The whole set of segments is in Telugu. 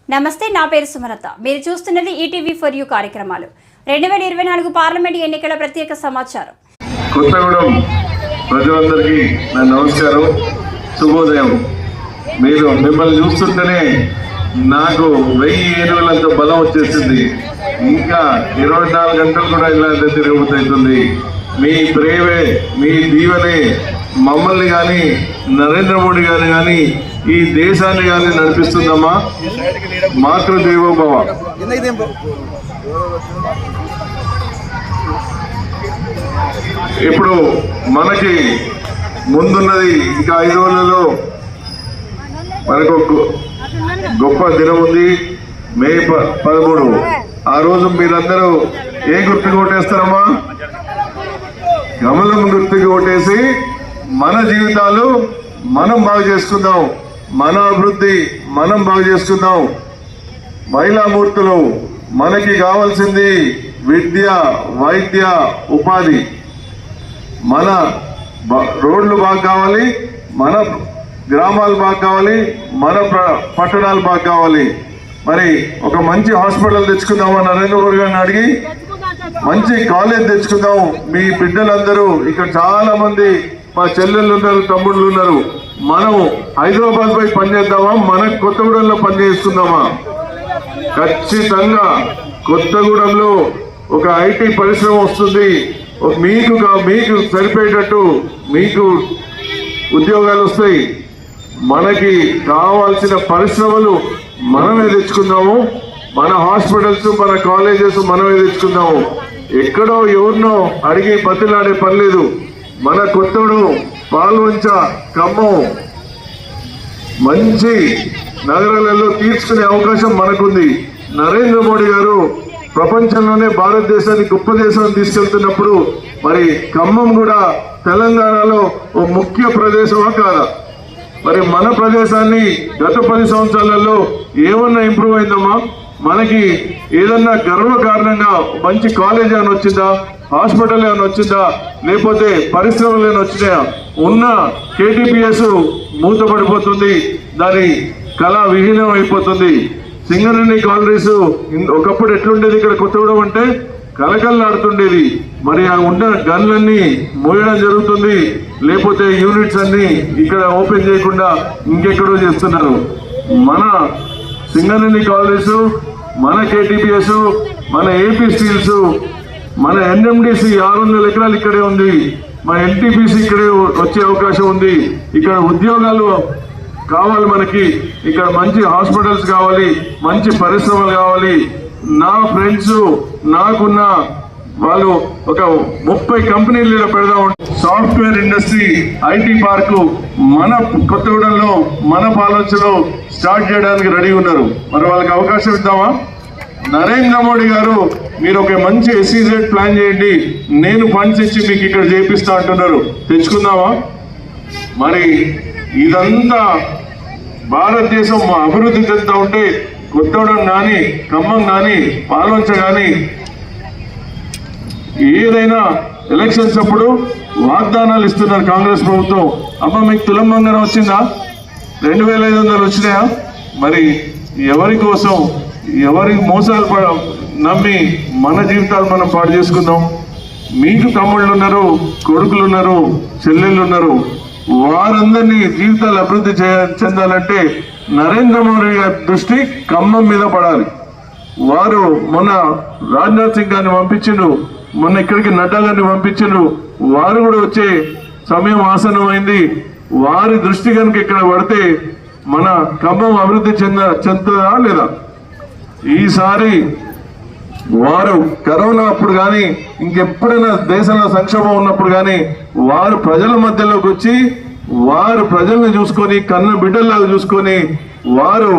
నమస్తే, నా పేరు సుమలత. మీరు చూస్తున్నది ఈటీవీ ఫర్ యూ కార్యక్రమాలు. 2024 పార్లమెంట్ ఎన్నికల ప్రత్యేక సమాచారం. కొత్తగూడెం ప్రజలందరికీ నా నమస్కారం, శుభోదయం. మిమ్మల్ని చూస్తుంటేనే నాకు 1000 ఏనుగులంత బలం వచ్చేసింది. ఇంకా 24 గంటలు కూడా ఇలాంటి తిరుగుతుంది. మీ ప్రేమే, మీ దీవెనే మమ్మల్ని కానీ నరేంద్ర మోడీ గారిని కానీ ఈ దేశాన్ని కానీ నడిపిస్తుందమ్మా. మాతృదేవోభవ. ఇప్పుడు మనకి ముందున్నది ఇంకా 5 రోజులలో మనకు గొప్ప దినం ఉంది. మే 13. ఆ రోజు మీరందరూ ఏ గుర్తుకు ఓటేస్తారమ్మా? కమలం గుర్తుకు ఓటేసి మన జీవితాలు మనం బాగు చేసుకుందాం, మన అభివృద్ధి మనం బాగు చేసుకుందాం. మహిళామూర్తులు, మనకి కావాల్సింది విద్య, వైద్య, ఉపాధి. మన రోడ్లు బాగా కావాలి, మన గ్రామాలు బాగా కావాలి, మన పట్టణాలు బాగా కావాలి. మరి ఒక మంచి హాస్పిటల్ తెచ్చుకుందామా నరేంద్ర మోడీ గారిని అడిగి? మంచి కాలేజ్ తెచ్చుకుందాం. మీ బిడ్డలందరూ ఇక్కడ చాలా మంది మా చెల్లెళ్ళు ఉన్నారు, తమ్ముళ్ళు ఉన్నారు. మనం హైదరాబాద్ పోయి పనిచేద్దామా? మన కొత్తగూడెంలో పనిచేసుకుందామా? ఖచ్చితంగా కొత్తగూడెంలో ఒక ఐటీ పరిశ్రమ వస్తుంది. మీకు సరిపోయేటట్టు మీకు ఉద్యోగాలు వస్తాయి. మనకి కావాల్సిన పరిశ్రమలు మనమే తెచ్చుకుందాము. మన హాస్పిటల్స్, మన కాలేజెస్ మనమే తెచ్చుకుందాము. ఎక్కడో ఎవరినో అడిగి బతిలాడే పని లేదు. మన కొత్తగూడెం, పాల్వంచ, ఖమ్మం మంచి నగరాలలో తీర్చుకునే అవకాశం మనకుంది. నరేంద్ర మోడీ గారు ప్రపంచంలోనే భారతదేశాన్ని గొప్ప దేశాన్ని తీసుకెళ్తున్నప్పుడు మరి ఖమ్మం కూడా తెలంగాణలో ఓ ముఖ్య ప్రదేశమా కాదా? మరి మన ప్రదేశాన్ని గత 10 సంవత్సరాలలో ఏమన్నా ఇంప్రూవ్ అయిందమ్మా? మనకి ఏదన్నా గర్వకారణంగా మంచి కాలేజ్ ఏమైనా వచ్చిందా? హాస్పిటల్ ఏమైనా వచ్చిందా? లేకపోతే పరిశ్రమలు ఏమైనా వచ్చినాయా? ఉన్న కేటీపీఎస్ మూతపడిపోతుంది, దాని కళ విహీనం అయిపోతుంది. సింగరేణి కాలనీస్ ఒకప్పుడు ఎట్లుండేది ఇక్కడ కొత్తగూడెం అంటే కలకల్లాడుతుండేది. మరి ఆ ఉన్న గన్లన్నీ మోయడం జరుగుతుంది, లేకపోతే యూనిట్స్ అన్ని ఇక్కడ ఓపెన్ చేయకుండా ఇంకెక్కడో చేస్తున్నారు. మన సింగరేణి కాలనీస్, మన కేటీపీఎస్, మన ఏపీ స్టీల్స్, మన ఎన్ఎండిసి 600 ఎకరాలు ఇక్కడే ఉంది. మన ఎన్టీపీసీ ఇక్కడే వచ్చే అవకాశం ఉంది. ఇక్కడ ఉద్యోగాలు కావాలి మనకి. ఇక్కడ మంచి హాస్పిటల్స్ కావాలి, మంచి పరిశ్రమలు కావాలి. నా ఫ్రెండ్స్, నాకున్న వాళ్ళు ఒక 30 కంపెనీలు పెడదాం. సాఫ్ట్వేర్ ఇండస్ట్రీ, ఐటీ పార్కు మన కొత్తగూడెంలో, మన పాలనలో స్టార్ట్ చేయడానికి రెడీ ఉన్నారు. మరి వాళ్ళకి అవకాశం ఇద్దామా? నరేంద్ర మోడీ గారు మీరు ఒక మంచి ఎస్ఈజెడ్ ప్లాన్ చేయండి, నేను ఫండ్స్ ఇచ్చి మీకు ఇక్కడ చేపిస్తా అంటున్నారు. తెచ్చుకుందామా? మరి ఇదంతా భారతదేశం అభివృద్ధి చెందుతూ ఉంటే కొత్తగూడెం కానీ, ఖమ్మం కానీ, పాల్వంచ కానీ ఏదైనా ఎలక్షన్స్ అప్పుడు వాగ్దానాలు ఇస్తున్నారు కాంగ్రెస్ ప్రభుత్వం. అమ్మ మీకు తులం బంగారం వచ్చిందా? 2500 వచ్చినాయా? మరి ఎవరి కోసం, ఎవరి మోసాలు నమ్మి మన జీవితాలు మనం పాడు చేసుకుందాం? మీకు తమ్ముళ్ళు ఉన్నారు, కొడుకులు ఉన్నారు, చెల్లెళ్ళు ఉన్నారు. వారందరినీ జీవితాలు అభివృద్ధి చెందాలంటే నరేంద్ర మోడీ గారి దృష్టి ఖమ్మం మీద పడాలి. వారు మొన్న రాజ్నాథ్ సింగ్ గారిని పంపించిండు, మొన్న ఇక్కడికి నడ్డా గారిని పంపించిండు. వారు కూడా వచ్చే సమయం ఆసన్నమైంది. వారి దృష్టి కనుక ఇక్కడ పడితే మన ఖమ్మం అభివృద్ధి చెందుతుందా లేదా? ఈసారి వారు కరోనా అప్పుడు కానీ, ఇంకెప్పుడైనా దేశంలో సంక్షోభం ఉన్నప్పుడు కానీ వారు ప్రజల మధ్యలోకి వచ్చి వారు ప్రజల్ని చూసుకొని కన్న బిడ్డల్లాగా చూసుకొని వారు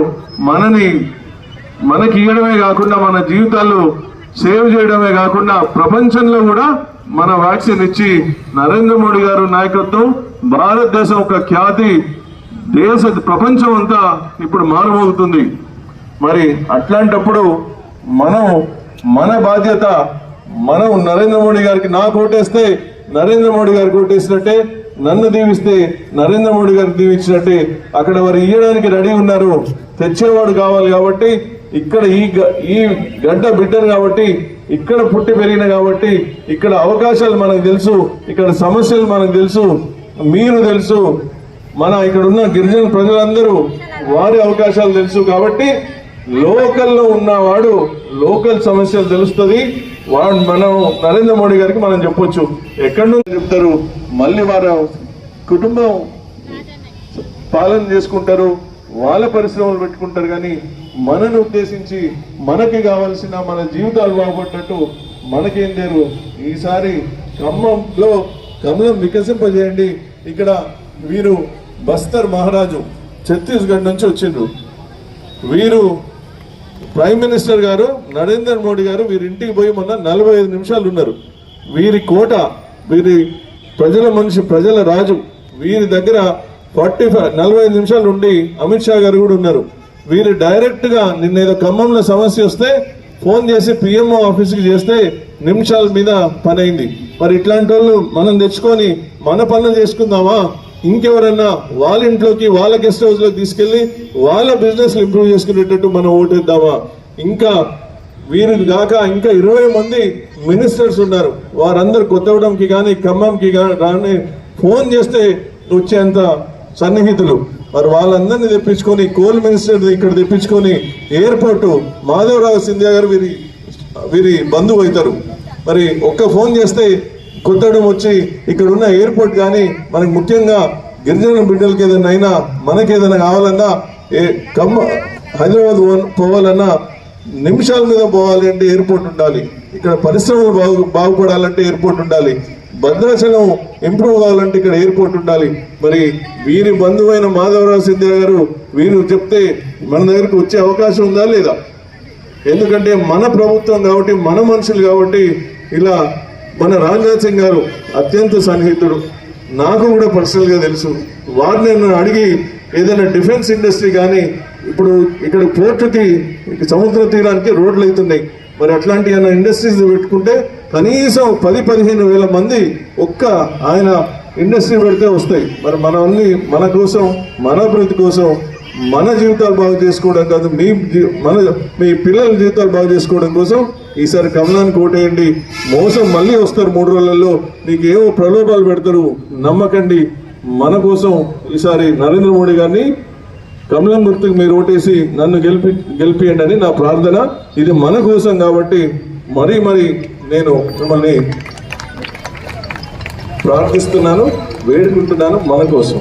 మనకి ఇవ్వడమే కాకుండా మన జీవితాలు సేవ్ చేయడమే కాకుండా ప్రపంచంలో కూడా మన వ్యాక్సిన్ ఇచ్చి నరేంద్ర మోడీ గారు నాయకత్వం భారతదేశం ఒక ఖ్యాతి ప్రపంచం అంతా ఇప్పుడు మారుమోగుతుంది. మరి అట్లాంటప్పుడు మన బాధ్యత, మనం నరేంద్ర మోడీ గారికి నాకు ఓటేస్తే నరేంద్ర మోడీ గారికి ఓటేసినట్టే, నన్ను దీవిస్తే నరేంద్ర మోడీ గారికి దీవించినట్టే అక్కడ వారు ఇయ్యడానికి రెడీ ఉన్నారు. తెచ్చేవాడు కావాలి కాబట్టి ఇక్కడ ఈ గడ్డ బిడ్డను కాబట్టి ఇక్కడ పుట్టి పెరిగిన కాబట్టి ఇక్కడ అవకాశాలు మనకు తెలుసు, ఇక్కడ సమస్యలు మనకు తెలుసు, మీరు తెలుసు, మన ఇక్కడ ఉన్న గిరిజన ప్రజలందరూ వారి అవకాశాలు తెలుసు. కాబట్టి లోకల్లో ఉన్నవాడు లోకల్ సమస్యలు తెలుస్తుంది. వాడు మనం నరేంద్ర మోడీ గారికి మనం చెప్పొచ్చు. ఎక్కడి నుంచి చెప్తారు, మళ్ళీ వారు కుటుంబం పాలన చేసుకుంటారు, వాళ్ళ పరిశ్రమలు పెట్టుకుంటారు. కానీ మనను ఉద్దేశించి మనకి కావాల్సిన మన జీవితాలు బాగుపడ్డట్టు మనకేం లేరు. ఈసారి ఖమ్మంలో కమలం వికసింపజేయండి. ఇక్కడ వీరు బస్తర్ మహారాజు ఛత్తీస్గఢ్ నుంచి వచ్చిండ్రు. వీరు ప్రైమ్ మినిస్టర్ గారు నరేంద్ర మోడీ గారు వీరి ఇంటికి పోయి మొన్న 45 నిమిషాలు ఉన్నారు. వీరి కోట, వీరి ప్రజల మనిషి, ప్రజల రాజు, వీరి దగ్గర 45 నిమిషాలు ఉండి అమిత్ షా గారు కూడా ఉన్నారు. వీరు డైరెక్ట్ గా నిన్నేదో ఖమ్మంలో సమస్య వస్తే ఫోన్ చేసి పిఎంఓ ఆఫీస్కి చేస్తే నిమిషాల మీద పని అయింది. మరి ఇట్లాంటి వాళ్ళు మనం తెచ్చుకొని మన పనులు చేసుకుందామా? ఇంకెవరన్నా వాళ్ళ ఇంట్లోకి, వాళ్ళ గెస్ట్ హౌస్ లోకి తీసుకెళ్లి వాళ్ళ బిజినెస్ ఇంప్రూవ్ చేసుకునేటట్టు మనం ఓటేద్దామా? ఇంకా వీరు కాక ఇంకా 20 మంది మినిస్టర్స్ ఉన్నారు. వారందరు కొత్తగూడెంకి కానీ ఖమ్మంకి కానీ ఫోన్ చేస్తే వచ్చేంత సన్నిహితులు. మరి వాళ్ళందరినీ తెప్పించుకొని కోల్ మినిస్టర్ ఇక్కడ తెప్పించుకొని ఎయిర్పోర్టు మాధవరావు సింధియా గారు వీరి బంధువు అవుతారు. మరి ఒక్క ఫోన్ చేస్తే కొత్తగూడెం వచ్చి ఇక్కడ ఉన్న ఎయిర్పోర్ట్ కానీ మనకు ముఖ్యంగా గిరిజన బిడ్డలకి ఏదైనా అయినా మనకి ఏదైనా కావాలన్నా హైదరాబాద్ పోవాలన్నా నిమిషాల మీద పోవాలి అంటే ఎయిర్పోర్ట్ ఉండాలి. ఇక్కడ పరిశ్రమలు బాగుపడాలంటే ఎయిర్పోర్ట్ ఉండాలి. భద్రాచలం ఇంప్రూవ్ కావాలంటే ఇక్కడ ఎయిర్పోర్ట్ ఉండాలి. మరి వీరి బంధువైన మాధవరావు సింధియా గారు వీరు చెప్తే మన దగ్గరకు వచ్చే అవకాశం ఉందా లేదా? ఎందుకంటే మన ప్రభుత్వం కాబట్టి, మన మనుషులు కాబట్టి. ఇలా మన రాజ్నాథ్ సింగ్ గారు అత్యంత సన్నిహితుడు, నాకు కూడా పర్సనల్గా తెలుసు. వారిని నేను అడిగి ఏదైనా డిఫెన్స్ ఇండస్ట్రీ కానీ, ఇప్పుడు ఇక్కడ పోర్టుకి సముద్ర తీరానికి రోడ్లు అవుతున్నాయి. మరి అట్లాంటి ఏమైనా ఇండస్ట్రీస్ పెట్టుకుంటే కనీసం 10-15 వేల మంది ఒక్క ఆయన ఇండస్ట్రీ పెడితే వస్తాయి. మరి మనల్ని మన కోసం, మన అభివృద్ధి కోసం, మన జీవితాలు బాగు చేసుకోవడం కాదు, మీ పిల్లల జీవితాలు బాగు చేసుకోవడం కోసం ఈసారి కమలానికి ఓటేయండి. మోసం మళ్ళీ వస్తారు 3 రోజులలో, మీకు ఏవో ప్రలోభాలు పెడతారు, నమ్మకండి. మన కోసం ఈసారి నరేంద్ర మోడీ గారిని కమలం గుర్తుకు మీరు ఓటేసి నన్ను గెలిపియండి అని నా ప్రార్థన. ఇది మన కోసం కాబట్టి మరీ నేను మిమ్మల్ని ప్రార్థిస్తున్నాను, వేడుకుంటున్నాను మన కోసం.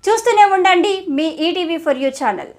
చూస్తూనే ఉండండి మీ ఈటీవీ ఫర్ యూ ఛానల్.